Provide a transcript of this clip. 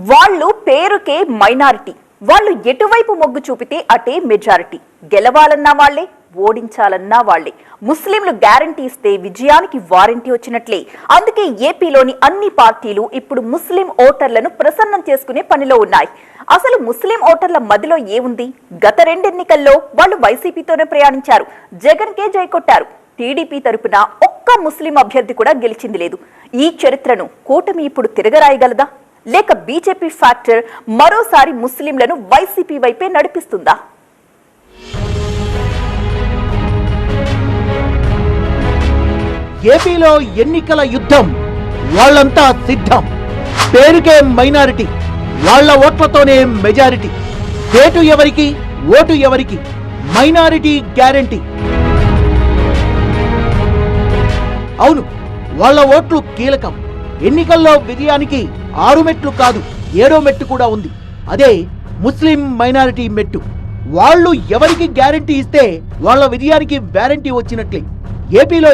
వాళ్ళు పేరుకే మైనారిటీ. వాళ్ళు ఎటువైపు మొగ్గు చూపితే అటే మెజారిటీ. గెలవాలన్నా వాళ్లే, ఓడించాలన్నా వాళ్లే. ముస్లింలు గ్యారంటీ ఇస్తే విజయానికి వారంటీ వచ్చినట్లే. అందుకే ఏపీలోని అన్ని పార్టీలు ఇప్పుడు ముస్లిం ఓటర్లను ప్రసన్నం చేసుకునే పనిలో ఉన్నాయి. అసలు ముస్లిం ఓటర్ల మదిలో ఏముంది? గత 2 ఎన్నికల్లో వాళ్ళు వైసీపీతోనే ప్రయాణించారు, జగన్ కే జై కొట్టారు. టీడీపీ తరపున ఒక్క ముస్లిం అభ్యర్థి కూడా గెలిచింది లేదు. ఈ చరిత్రను కూటమి ఇప్పుడు తిరగరాయగలదా? లేక బీజేపీ ఫ్యాక్టర్ మరోసారి ముస్లింలను వైసీపీ వైపే నడిపిస్తుందా? ఏపీలో ఎన్నికల యుద్ధం, వాళ్ళంతా సిద్ధం. పేరుకే మైనారిటీ, వాళ్ళ ఓట్లతోనే మెజారిటీ. పేటు ఎవరికి, ఓటు ఎవరికి? Minority guarantee. అవును, వాళ్ళ ఓట్లు కీలకం. ఎన్నికల్లో విజయానికి 6 మెట్లు కాదు, 7వ మెట్టు కూడా ఉంది. అదే ముస్లిం మైనారిటీ మెట్టు. వాళ్ళు ఎవరికి గ్యారంటీ ఇస్తే వాళ్ళ విజయానికి వారంటీ వచ్చినట్లే. ఏపీలో